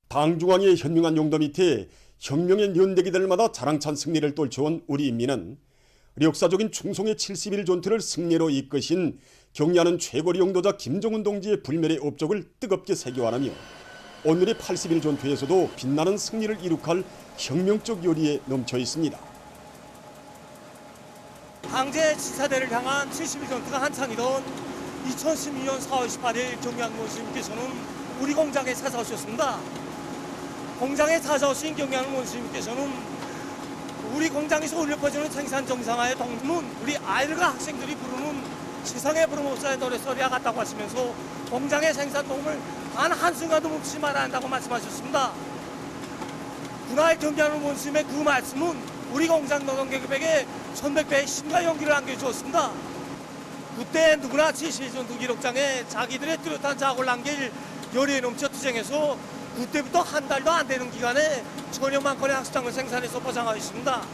당중앙의 현명한 용도 밑에 혁명의 연대기들마다 자랑찬 승리를 떨쳐온 우리 인민은 역사적인 충성의 70일 전투를 승리로 이끄신 경리하는 최고리 용도자 김정은 동지의 불멸의 업적을 뜨겁게 새겨하라며 오늘의 80일 전투에서도 빛나는 승리를 이룩할 혁명적 요리에 넘쳐 있습니다. 당제 지사대를 향한 70일 전투가 한창이던 2016년 4월 18일 경리하는 원수님께서는 우리 공장에 찾아오셨습니다. 공장에 찾아오신 경리하는 원수님께서는 우리 공장에서 울려 퍼지는 생산 정상화의 동문, 우리 아이들과 학생들이 부르는 지상의 부름없사의 노래소리와 같다고 하시면서 공장의 생산 도움을 단 한순간도 멈추지 말아야 한다고 말씀하셨습니다. 그날 경기하는 원수님의 그 말씀은 우리 공장 노동계급에게 1100배의 힘과 용기를 안겨주었습니다. 그때 누구나 70일 전투 기록장에 자기들의 뚜렷한 자학을 남길 열의에 넘쳐 투쟁해서 그때부터 한 달도 안 되는 기간에 천여만 건의 학습장을 생산해서 보장하였습니다.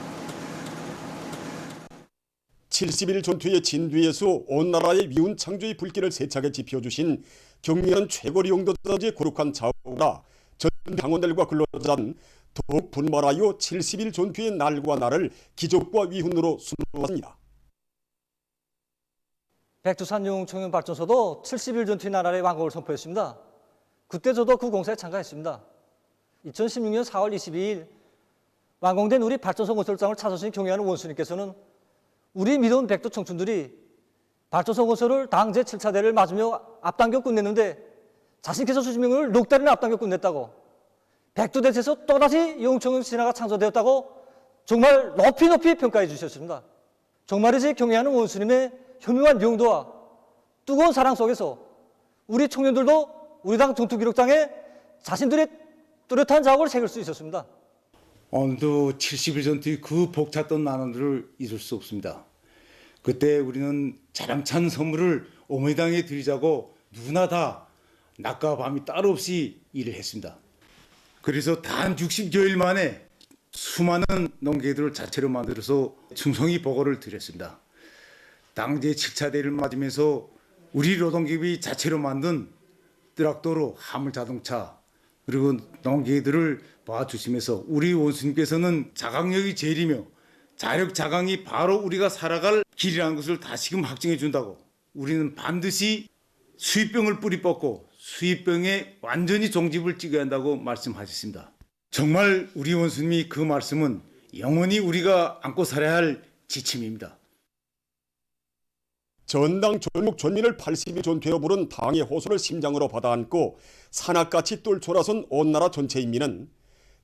70일 전투의 진두에서 온 나라의 미운 창조의 불길을 세차게 지펴주신 경리하는 최고리 용도자의 거룩한 자우가 전 당원들과 근로자는 더욱 분발하여 70일 전투의 날과 날을 기적과 위훈으로 수놓았습니다. 백두산용 청년발전소도 70일 전투의 나날의 완공을 선포했습니다. 그때 저도 그 공사에 참가했습니다. 2016년 4월 22일 완공된 우리 발전소 건설장을 찾아오신 경리하는 원수님께서는 우리 믿어온 백두 청춘들이 발전소 건설을 당 제7차대를 맞으며 앞당겨 끝냈는데 자신께서 수십 명을 넉 달이나 앞당겨 끝냈다고, 백두대에서 또다시 용청은 신화가 창조되었다고 정말 높이 평가해 주셨습니다. 정말이지 경리하는 원수님의 현명한 용도와 뜨거운 사랑 속에서 우리 청년들도 우리 당 전투기록장에 자신들의 뚜렷한 자국을 새길 수 있었습니다. 오늘도 70일 전투의 그 벅찼던 나날들을 잊을 수 없습니다. 그때 우리는 자랑찬 선물을 어머니당에 드리자고 누구나 다 낮과 밤이 따로 없이 일을 했습니다. 그래서 단 60여일 만에 수많은 농계들을 자체로 만들어서 충성히 보고를 드렸습니다. 당제 7차대를 맞으면서 우리 노동기업이 자체로 만든 트랙터로 화물자동차 그리고 농계들을 봐주시면서 우리 원수님께서는 자강력이 제일이며 자력 자강이 바로 우리가 살아갈 길이라는 것을 다시금 확증해 준다고, 우리는 반드시 수입병을 뿌리 뽑고 수입병에 완전히 종집을 찍어야 한다고 말씀하셨습니다. 정말 우리 원수님이 그 말씀은 영원히 우리가 안고 살아야 할 지침입니다. 전당 전국 전민을 80일 전투에 부른 당의 호소를 심장으로 받아안고 산악같이 똘똘하선 온 나라 전체 인민은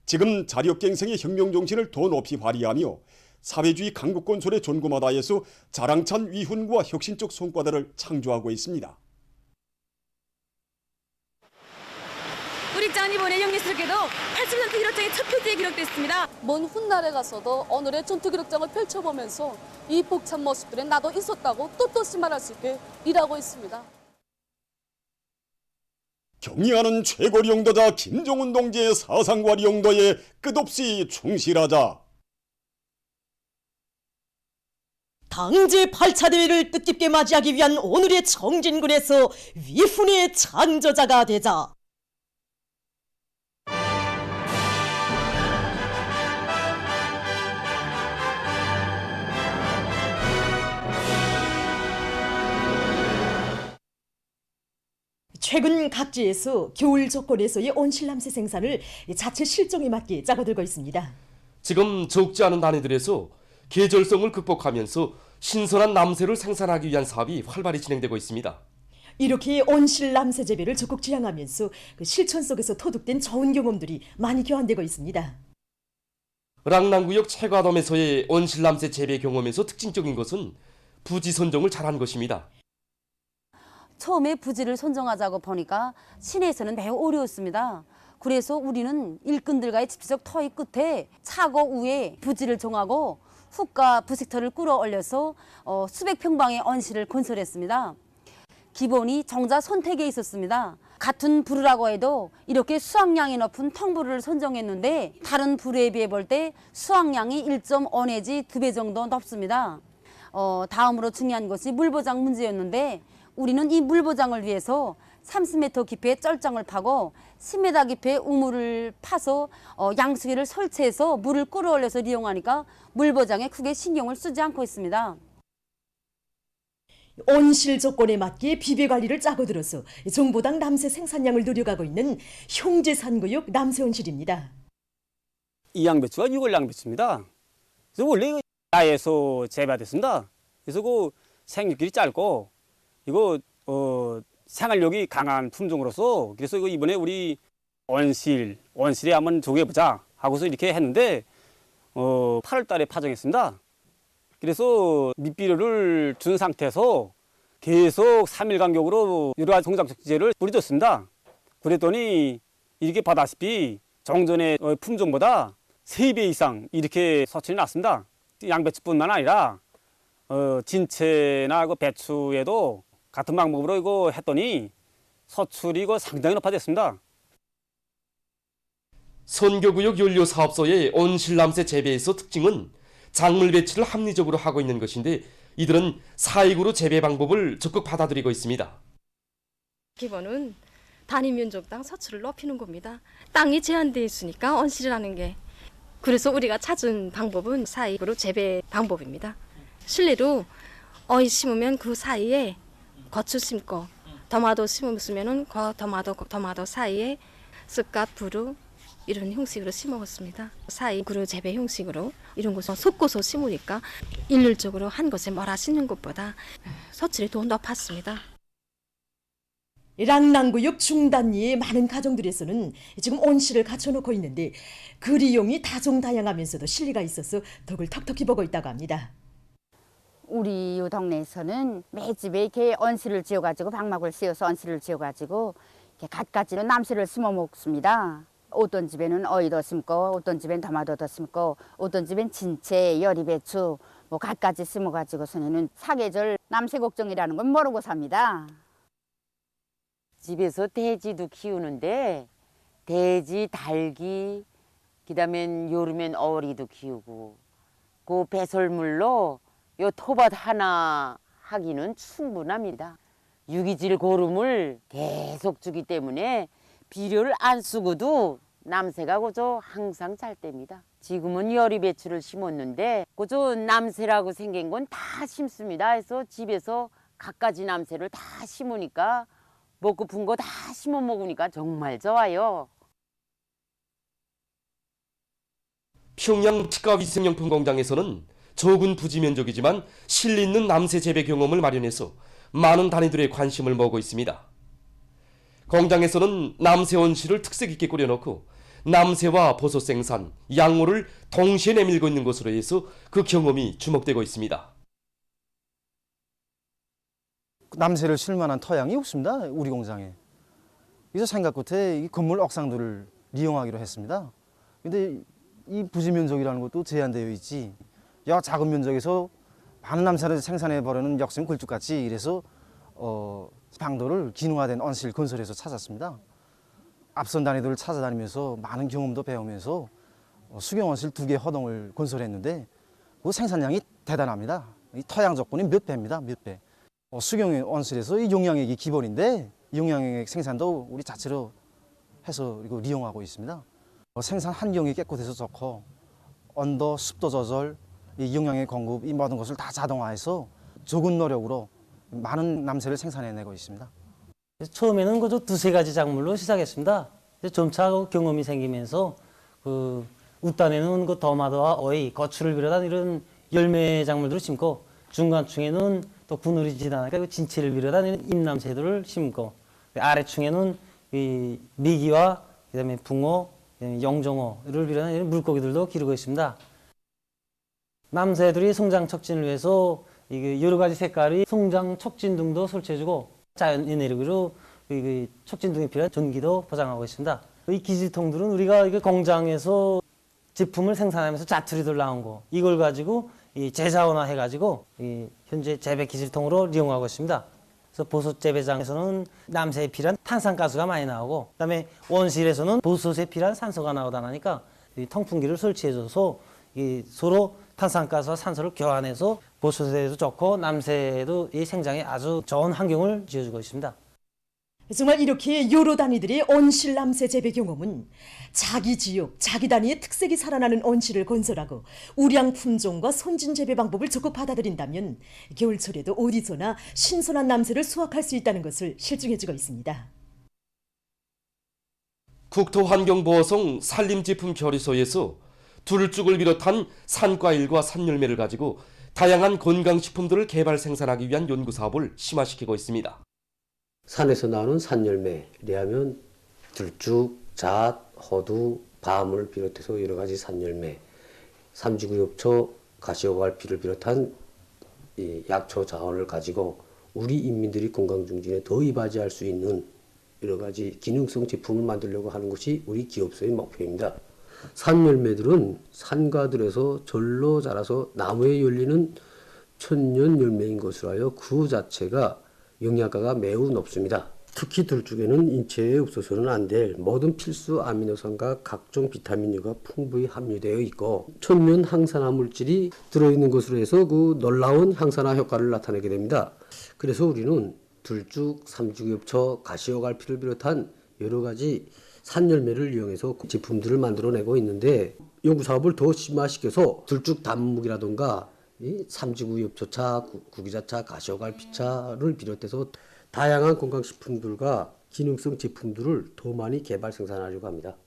지금 자력갱생의 혁명정신을 더 높이 발휘하며 사회주의 강국건설의 전구마다에서 자랑찬 위훈과 혁신적 성과들을 창조하고 있습니다. 우리 짠 이번에 영예스럽게도 80일 전투 기록장의 첫 페이지에 기록됐습니다. 먼 훗날에 가서도 오늘의 전투 기록장을 펼쳐보면서 이 벅찬 모습들에 나도 있었다고 떳떳이 말할 수 있게 일하고 있습니다. 경리하는 최고리 용도자 김정은 동지의 사상과 용도에 끝없이 충실하자. 당제 8차 대회를 뜻깊게 맞이하기 위한 오늘의 청진군에서 위훈의 창조자가 되자. 최근 각지에서 겨울 조건에서의 온실남새 생산을 자체 실정에 맞게 짜고들고 있습니다. 지금 적지 않은 단위들에서 계절성을 극복하면서 신선한 남새를 생산하기 위한 사업이 활발히 진행되고 있습니다. 이렇게 온실남새 재배를 적극 지향하면서 그 실천 속에서 터득된 좋은 경험들이 많이 교환되고 있습니다. 랑난구역 최과돔에서의 온실남새 재배 경험에서 특징적인 것은 부지 선정을 잘한 것입니다. 처음에 부지를 선정하자고 보니까 시내에서는 매우 어려웠습니다. 그래서 우리는 일꾼들과의 집시적 토의 끝에 차고 위에 부지를 정하고 흙과 부식터를 끌어올려서 수백 평방의 온실을 건설했습니다. 기본이 정자 선택에 있었습니다. 같은 부루라고 해도 이렇게 수확량이 높은 통부루를 선정했는데 다른 부루에 비해 볼 때 수확량이 1.5 내지 2배 정도 높습니다. 다음으로 중요한 것이 물보장 문제였는데 우리는 이 물보장을 위해서 30m 깊이의 쩔정을 파고 10m 깊이의 우물을 파서 양수기를 설치해서 물을 끌어올려서 이용하니까 물 보장에 크게 신경을 쓰지 않고 있습니다. 온실 조건에 맞게 비배 관리를 짜고 들어서 정보당 남새 생산량을 늘려가고 있는 형제산구역 남새온실입니다. 이 양배추가 6월 양배추입니다. 그래서 원래 이거 야에서 재배됐습니다. 그래서 그 생육길이 짧고 이거 생활력이 강한 품종으로서 그래서 이거 이번에 우리 온실에 한번 조개보자 하고서 이렇게 했는데 8월 달에 파종했습니다. 그래서 밑비료를 준 상태에서 계속 3일 간격으로 여러 가지 성장촉지제를 뿌려줬습니다. 그랬더니 이렇게 봐다시피 정전의 품종보다 3배 이상 이렇게 서출이 났습니다. 양배추뿐만 아니라 진채나 그 배추에도 같은 방법으로 이거 했더니 서출이 이거 상당히 높아졌습니다. 선교구역 연료사업소의 온실남새 재배에서 특징은 작물 배치를 합리적으로 하고 있는 것인데 이들은 사익으로 재배 방법을 적극 받아들이고 있습니다. 기본은 단위 면적당 서출을 높이는 겁니다. 땅이 제한되어 있으니까 온실이라는 게. 그래서 우리가 찾은 방법은 사익으로 재배 방법입니다. 실내로 어이 심으면 그 사이에 고추 심고 토마토 심으면은 그 토마토 사이에 쓱갓 부루 이런 형식으로 심어왔습니다. 사익으로 재배 형식으로 이런 것을 섞어서 심으니까 일률적으로 한 것에 몰아쓰는 것보다 서출이 더 높았습니다. 랑랑구역 중단리의 많은 가정들에서는 지금 온실을 갖춰놓고 있는데 그리용이 다종다양하면서도 실리가 있어서 덕을 턱턱히 보고 있다고 합니다. 우리 이 동네에서는 매 집에 이렇게 온실을 지어가지고 방막을 씌워서 온실을 지어가지고 이렇게 갖가지로 남새를 심어 먹습니다. 어떤 집에는 어이도 심고 어떤 집엔 토마토도 심고 어떤 집엔 진채, 여리배추 뭐 갖가지 심어가지고서는 사계절 남새 걱정이라는 건 모르고 삽니다. 집에서 돼지도 키우는데 돼지, 닭이, 그다음엔 여름엔 어리도 키우고 그 배설물로 요 토밭 하나 하기는 충분합니다. 유기질 고름을 계속 주기 때문에 비료를 안 쓰고도 남새가 그저 항상 잘 됩니다. 지금은 여리배추를 심었는데 그저 남새라고 생긴 건 다 심습니다. 그래서 집에서 갖가지 남새를 다 심으니까 먹고 분 거 다 심어 먹으니까 정말 좋아요. 평양 치과위생용품 공장에서는 적은 부지 면적이지만 실리 있는 남새 재배 경험을 마련해서 많은 단위들의 관심을 모으고 있습니다. 공장에서는 남새 온실을 특색 있게 꾸려놓고 남새와 버섯 생산, 양호를 동시에 내밀고 있는 것으로 해서 그 경험이 주목되고 있습니다. 남새를 쉴 만한 토양이 없습니다. 우리 공장에. 그래서 생각 끝에 이 건물 옥상들을 이용하기로 했습니다. 근데 이 부지 면적이라는 것도 제한되어 있지. 야 작은 면적에서 많은 남새를 생산해 버리는 역생 굴뚝같이 이래서 방도를 기능화된 온실 건설해서 찾았습니다. 앞선 단위들을 찾아다니면서 많은 경험도 배우면서 수경 온실 2개 허동을 건설했는데 그 생산량이 대단합니다. 이 토양 조건이 몇 배입니다. 몇 배. 수경 온실에서 이 용량액이 기본인데 용량액 생산도 우리 자체로 해서 이거 이용하고 있습니다. 생산 환경이 깨끗해서 좋고 온도, 습도 조절, 이 용량액 공급 이 모든 것을 다 자동화해서 적은 노력으로 많은 남새를 생산해내고 있습니다. 처음에는 그저 2-3가지 작물로 시작했습니다. 점차 경험이 생기면서 그 웃단에는 그 토마토와 어이, 고추를 비롯한 이런 열매 작물들을 심고 중간층에는 또 그늘이 지나니까 진채를 비롯한 잎남새들을 심고 아래층에는 이 미기와 그다음에 붕어, 영종어를 비롯한 이런 물고기들도 기르고 있습니다. 남새들이 성장 촉진을 위해서 여러 가지 색깔의 성장 촉진 등도 설치해주고 자연 에너지로 촉진 등에 필요한 전기도 보장하고 있습니다. 이 기지통들은 우리가 공장에서 제품을 생산하면서 자투리들 나온 거 이걸 가지고 재자원화 해가지고 현재 재배 기질통으로 이용하고 있습니다. 그래서 버섯 재배장에서는 남새에 필요한 탄산가스가 많이 나오고 그다음에 원실에서는 버섯에 필요한 산소가 나오다 보니까 통풍기를 설치해줘서 서로 탄산가스와 산소를 교환해서 버섯에도 좋고 남새에도 이 생장에 아주 좋은 환경을 지어주고 있습니다. 정말 이렇게 여러 단위들의 온실 남새 재배 경험은 자기 지역, 자기 단위의 특색이 살아나는 온실을 건설하고 우량 품종과 손진 재배 방법을 적극 받아들인다면 겨울철에도 어디서나 신선한 남새를 수확할 수 있다는 것을 실증해주고 있습니다. 국토환경보호성 산림제품 결의소에서 둘쭉을 비롯한 산과일과 산열매를 가지고 다양한 건강식품들을 개발 생산하기 위한 연구사업을 심화시키고 있습니다. 산에서 나오는 산열매에 하면 들쭉, 잣, 허두, 밤을 비롯해서 여러 가지 산열매, 삼지구엽초, 가시오갈피를 비롯한 이 약초 자원을 가지고 우리 인민들이 건강 증진에 더 이바지할 수 있는 여러 가지 기능성 제품을 만들려고 하는 것이 우리 기업소의 목표입니다. 산열매들은 산가들에서 절로 자라서 나무에 열리는 천년 열매인 것으로 하여 그 자체가 영양가가 매우 높습니다. 특히 들쭉에는 인체에 없어서는 안 될 모든 필수 아미노산과 각종 비타민류가 풍부히 함유되어 있고 천연 항산화 물질이 들어있는 것으로 해서 그 놀라운 항산화 효과를 나타내게 됩니다. 그래서 우리는 들쭉, 삼지구엽초, 가시오갈피를 비롯한 여러 가지 산열매를 이용해서 제품들을 만들어내고 있는데 연구사업을 더 심화시켜서 들쭉 단묵이라든가 이 삼지구엽초차, 구기자차, 가시오갈피차를 비롯해서 다양한 건강식품들과 기능성 제품들을 더 많이 개발 생산하려고 합니다.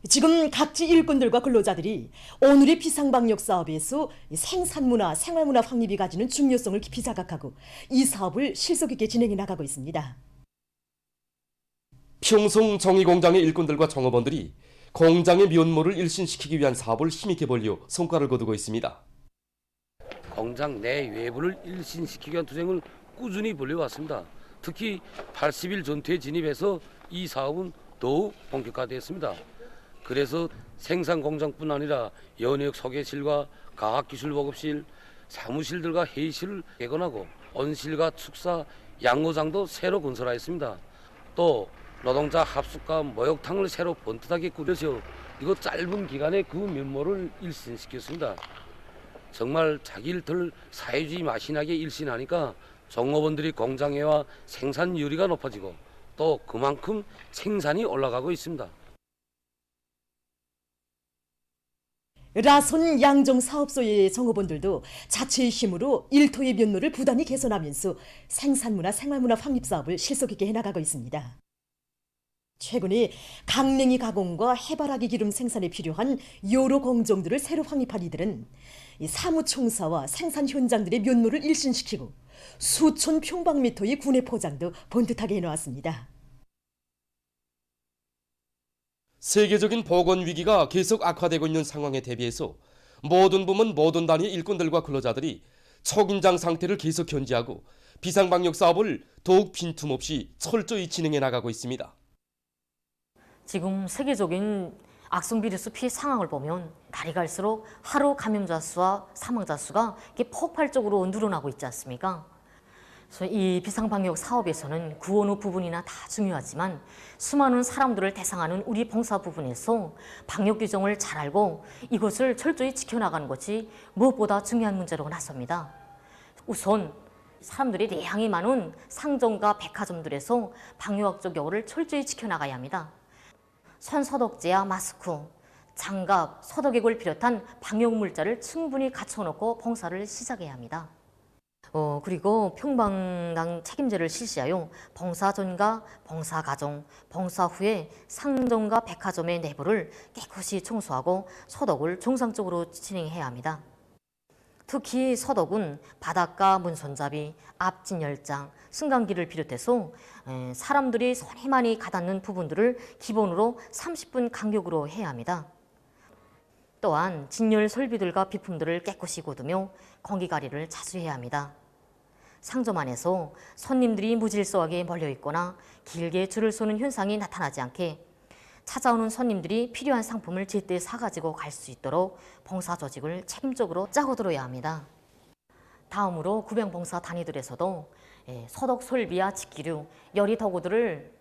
지금 각지 일꾼들과 근로자들이 오늘의 비상방역 사업에서 생산문화, 생활문화 확립이 가지는 중요성을 깊이 자각하고 이 사업을 실속 있게 진행해 나가고 있습니다. 평송 정의공장의 일꾼들과 종업원들이 공장의 면모를 일신시키기 위한 사업을 힘있게 벌려 성과를 거두고 있습니다. 공장 내 외부를 일신시키기 위한 투쟁을 꾸준히 벌여왔습니다. 특히 80일 전투에 진입해서 이 사업은 더욱 본격화되었습니다. 그래서 생산 공장뿐 아니라 연역 소개실과 과학기술 보급실, 사무실들과 회의실을 개건하고 온실과 축사, 양로장도 새로 건설하였습니다. 또 노동자 합숙과 목욕탕을 새로 번듯하게 꾸려서 이거 짧은 기간에 그 면모를 일신시켰습니다. 정말 자기 일터를 사회주의 마신하게 일신하니까 종업원들이 공장에와 생산율이 높아지고 또 그만큼 생산이 올라가고 있습니다. 라손 양정 사업소의 종업원들도 자체의 힘으로 일터의 면모를 부단히 개선하면서 생산문화, 생활문화 확립 사업을 실속 있게 해나가고 있습니다. 최근에 강냉이 가공과 해바라기 기름 생산에 필요한 여러 공정들을 새로 확립한 이들은 사무총사와 생산 현장들의 면모를 일신시키고 수천 평방미터의 군의 포장도 번듯하게 해놓았습니다. 세계적인 보건 위기가 계속 악화되고 있는 상황에 대비해서 모든 부문 모든 단위의 일꾼들과 근로자들이 초긴장 상태를 계속 견지하고 비상방역 사업을 더욱 빈틈없이 철저히 진행해 나가고 있습니다. 지금 세계적인 악성 비루스 피해 상황을 보면 날이 갈수록 하루 감염자 수와 사망자 수가 이렇게 폭발적으로 늘어나고 있지 않습니까? 그래서 이 비상방역 사업에서는 구원의 부분이나 다 중요하지만 수많은 사람들을 대상하는 우리 봉사 부분에서 방역 규정을 잘 알고 이것을 철저히 지켜나가는 것이 무엇보다 중요한 문제로 나섭니다. 우선 사람들이 내향이 많은 상점과 백화점들에서 방역적 여부를 철저히 지켜나가야 합니다. 손소독제와 마스크, 장갑, 소독액을 비롯한 방역물자를 충분히 갖춰놓고 봉사를 시작해야 합니다. 그리고 평방당 책임제를 실시하여 봉사 전과 봉사 과정, 봉사 후에 상점과 백화점의 내부를 깨끗이 청소하고 소독을 정상적으로 진행해야 합니다. 특히 소독은 바닥과 문손잡이, 앞진열장, 승강기를 비롯해서 사람들이 손이 많이 가닿는 부분들을 기본으로 30분 간격으로 해야 합니다. 또한 진열 설비들과 비품들을 깨끗이 걷으며 공기가리를 자주 해야 합니다. 상점 안에서 손님들이 무질서하게 몰려있거나 길게 줄을 서는 현상이 나타나지 않게 찾아오는 손님들이 필요한 상품을 제때 사가지고 갈 수 있도록 봉사 조직을 책임적으로 짜고 들어야 합니다. 다음으로 구병봉사 단위들에서도 소독 설비와 직기류, 열이 도구들을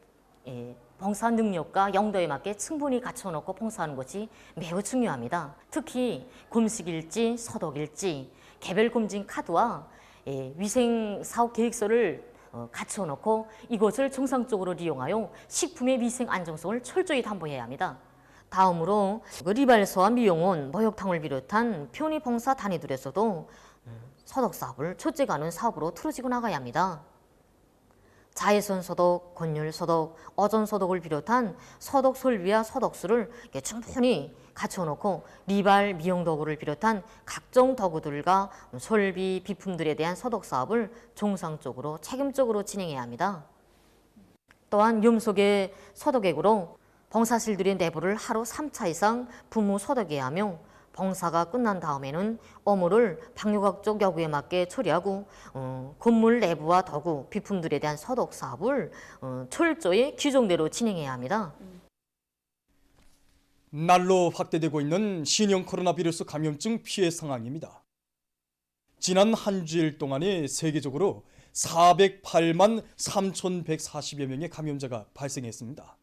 봉사 능력과 용도에 맞게 충분히 갖춰놓고 봉사하는 것이 매우 중요합니다. 특히 금식일지, 소독일지, 개별검진 카드와 위생사업 계획서를 갖춰 놓고 이것을 정상적으로 이용하여 식품의 위생 안정성을 철저히 담보해야 합니다. 다음으로 리발소와 미용원, 목욕탕을 비롯한 편의봉사 단위들에서도 소독 사업을 첫째가는 사업으로 틀어지고 나가야 합니다. 자외선 소독, 건율 소독, 오존 소독을 비롯한 소독 설비와 소독수를 충분히 갖춰놓고 리발, 미용 도구를 비롯한 각종 도구들과 설비, 비품들에 대한 소독 사업을 정상적으로 책임적으로 진행해야 합니다. 또한 염소계 소독액으로 봉사실들의 내부를 하루 3차 이상 분무 소독해야 하며 봉사가 끝난 다음에는 어물을 방역학적 요구에 맞게 처리하고 건물 내부와 도구, 비품들에 대한 소독 사업을 철저히 규정대로 진행해야 합니다. 날로 확대되고 있는 신형 코로나 바이러스 감염증 피해 상황입니다. 지난 한 주일 동안에 세계적으로 408만 3,140여 명의 감염자가 발생했습니다.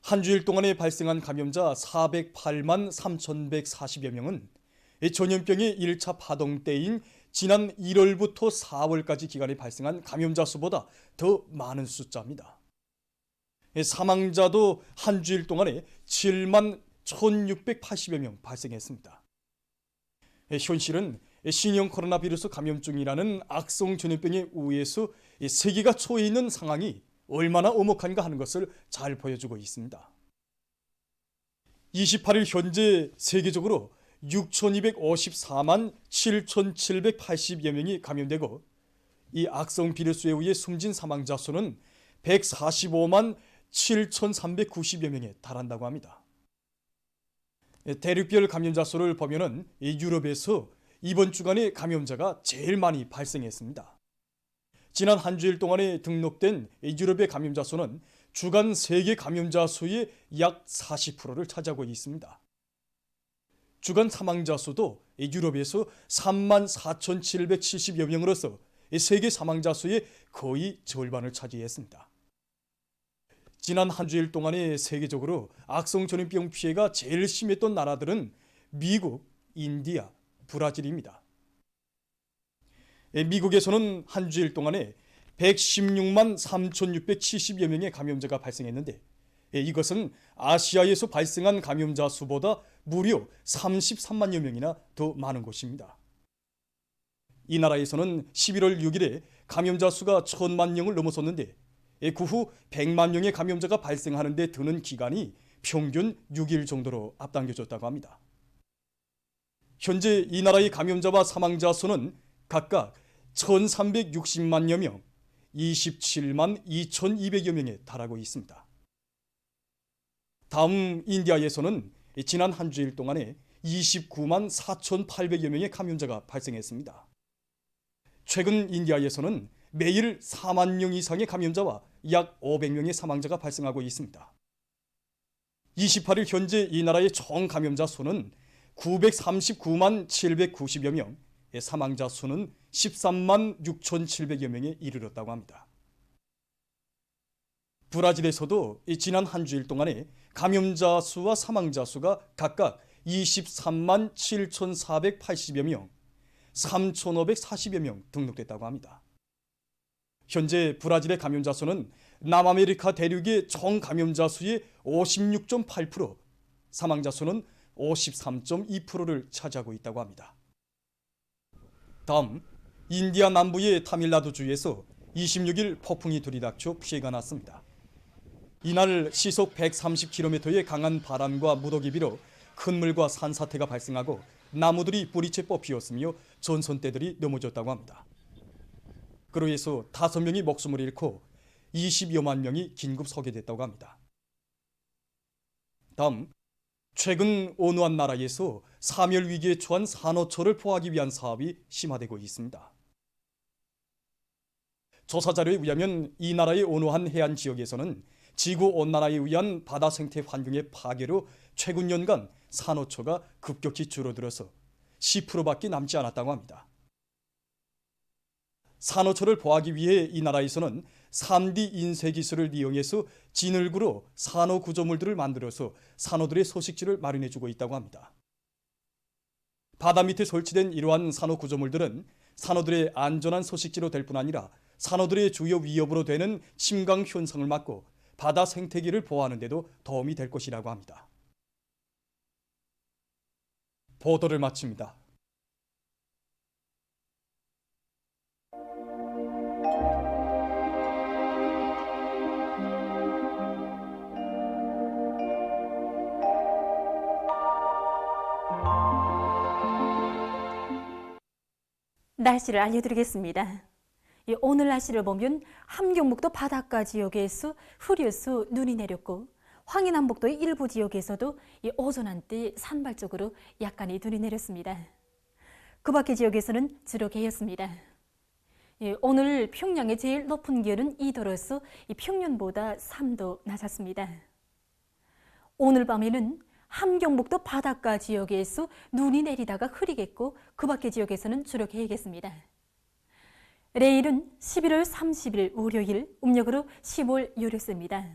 한 주일 동안에 발생한 감염자 408만 3,140여 명은 전염병의 1차 파동 때인 지난 1월부터 4월까지 기간에 발생한 감염자 수보다 더 많은 숫자입니다. 사망자도 한 주일 동안에 7만 1,680여 명 발생했습니다. 현실은 신형 코로나 바이러스 감염증이라는 악성 전염병의 우에서 세계가 처해 있는 상황이 얼마나 엄혹한가 하는 것을 잘 보여주고 있습니다. 28일 현재 세계적으로 6,254만 7,780여 명이 감염되고 이 악성 바이러스에 의해 숨진 사망자 수는 145만 7,390여 명에 달한다고 합니다. 대륙별 감염자 수를 보면은 유럽에서 이번 주간에 감염자가 제일 많이 발생했습니다. 지난 한 주일 동안에 등록된 유럽의 감염자 수는 주간 세계 감염자 수의 약 40%를 차지하고 있습니다. 주간 사망자 수도 유럽에서 3만 4,770여 명으로서 세계 사망자 수의 거의 절반을 차지했습니다. 지난 한 주일 동안에 세계적으로 악성 전염병 피해가 제일 심했던 나라들은 미국, 인디아, 브라질입니다. 미국에서는 한 주일 동안에 116만 3,670여 명의 감염자가 발생했는데 이것은 아시아에서 발생한 감염자 수보다 무려 33만여 명이나 더 많은 것입니다. 이 나라에서는 11월 6일에 감염자 수가 1,000만 명을 넘어섰는데 그 후 100만 명의 감염자가 발생하는 데 드는 기간이 평균 6일 정도로 앞당겨졌다고 합니다. 현재 이 나라의 감염자와 사망자 수는 각각 1,360만여 명, 27만 2,200여 명에 달하고 있습니다. 다음 인디아에서는 지난 한 주일 동안에 29만 4,800여 명의 감염자가 발생했습니다. 최근 인디아에서는 매일 4만 명 이상의 감염자와 약 500명의 사망자가 발생하고 있습니다. 28일 현재 이 나라의 총 감염자 수는 939만 790여 명, 사망자 수는 13만 6,700여 명에 이르렀다고 합니다. 브라질에서도 지난 한 주일 동안에 감염자 수와 사망자 수가 각각 23만 7,480여 명, 3,540여 명 등록됐다고 합니다. 현재 브라질의 감염자 수는 남아메리카 대륙의 총 감염자 수의 56.8%, 사망자 수는 53.2%를 차지하고 있다고 합니다. 다음 인디아 남부의 타밀나두주에서 26일 폭풍이 들이닥쳐 피해가 났습니다. 이날 시속 130km의 강한 바람과 무더기 비로 큰 물과 산사태가 발생하고 나무들이 뿌리채 뽑히었으며 전선대들이 넘어졌다고 합니다. 그로 인해서 5명이 목숨을 잃고 20여만 명이 긴급 소개됐다고 합니다. 다음 최근 어느 한 나라에서 사멸 위기에 처한 산호초를 보호하기 위한 사업이 심화되고 있습니다. 조사 자료에 의하면 이 나라의 어느 한 해안 지역에서는 지구온난화에 의한 바다 생태 환경의 파괴로 최근 연간 산호초가 급격히 줄어들어서 10%밖에 남지 않았다고 합니다. 산호초를 보호하기 위해 이 나라에서는 3D 인쇄 기술을 이용해서 진흙으로 산호 구조물들을 만들어서 산호들의 서식지를 마련해주고 있다고 합니다. 바다 밑에 설치된 이러한 산호 구조물들은 산호들의 안전한 서식지로 될 뿐 아니라 산호들의 주요 위협으로 되는 침강 현상을 막고 바다 생태계를 보호하는 데도 도움이 될 것이라고 합니다. 보도를 마칩니다. 날씨를 알려드리겠습니다. 오늘 날씨를 보면 함경북도 바닷가 지역에서 흐려서 눈이 내렸고 황해남북도의 일부 지역에서도 오전 한때 산발적으로 약간의 눈이 내렸습니다. 그 밖의 지역에서는 주로 개였습니다. 오늘 평양의 제일 높은 기온은 2도로서 평년보다 3도 낮았습니다. 오늘 밤에는 함경북도 바닷가 지역에서 눈이 내리다가 흐리겠고 그 밖의 지역에서는 주로 개겠습니다. 내일은 11월 30일 월요일, 음력으로 10월 요일입니다.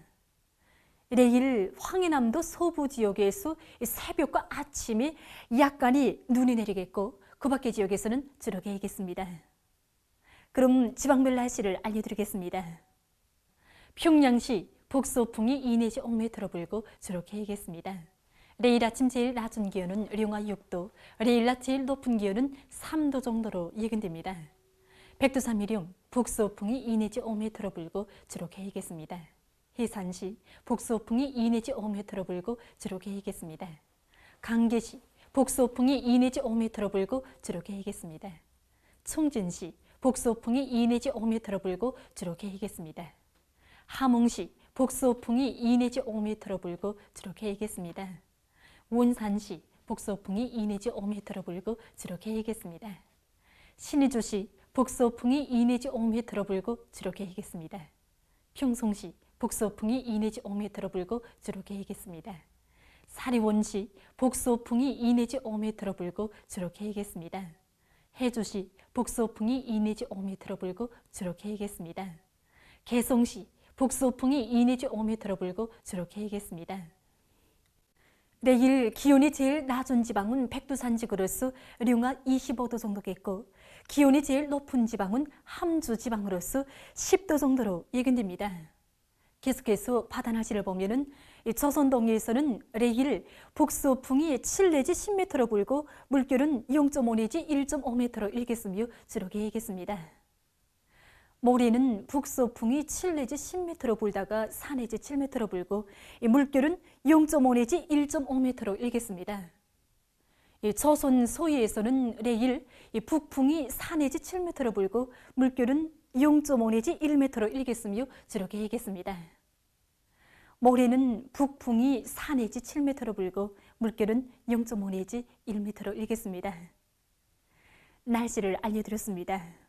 내일 황해남도 서부 지역에서 새벽과 아침에 약간의 눈이 내리겠고 그 밖의 지역에서는 주로 개겠습니다. 그럼 지방별 날씨를 알려드리겠습니다. 평양시 북서풍이 2 내지 5m로 불고 주로 개겠습니다. 내일 아침 제일 낮은 기온은 령화 6도, 내일 낮 제일 높은 기온은 3도 정도로 예견됩니다. 백두산미령 북서풍이 2 내지 5m로 불고 주로 개겠습니다. 해산시 북서풍이 2 내지 5m로 불고 주로 개겠습니다. 강계시 북서풍이 2 내지 5m로 불고 주로 개겠습니다. 청진시 북서풍이 2 내지 5m로 불고 주로 개겠습니다. 함흥시 북서풍이 2 내지 5m로 불고 주로 개겠습니다. 원산시 북서풍이 2 내지 5m로 불고 주로 개겠습니다. 신의주시 북서풍이 2 내지 5m로 불고 주로 개겠습니다. 평송시 북서풍이 2 내지 5m로 불고 주로 개겠습니다. 사리원시 북서풍이 2 내지 5m로 불고 주로 개겠습니다. 해주시 북서풍이 2 내지 5m로 불고 주로 개겠습니다. 개성시 북서풍이 2 내지 5m로 불고 주로 개겠습니다. 내일 기온이 제일 낮은 지방은 백두산 지구로서 령화 25도 정도겠고 기온이 제일 높은 지방은 함주 지방으로서 10도 정도로 예견됩니다. 계속해서 바다 날씨를 보면은 조선동해에서는 내일 북서풍이 7 내지 10m로 불고 물결은 0.5 내지 1.5m로 일겠으며 주로 개겠습니다. 모레는 북서풍이 7 내지 10m로 불다가 4 내지 7m로 불고 물결은 0.5 내지 1.5m로 일겠습니다. 조선 서해에서는 내일 북풍이 4 내지 7m로 불고 물결은 0.5 내지 1m로 일겠으며 주로 개겠습니다. 모레는 북풍이 4 내지 7m로 불고 물결은 0.5 내지 1m로 일겠습니다. 날씨를 알려드렸습니다.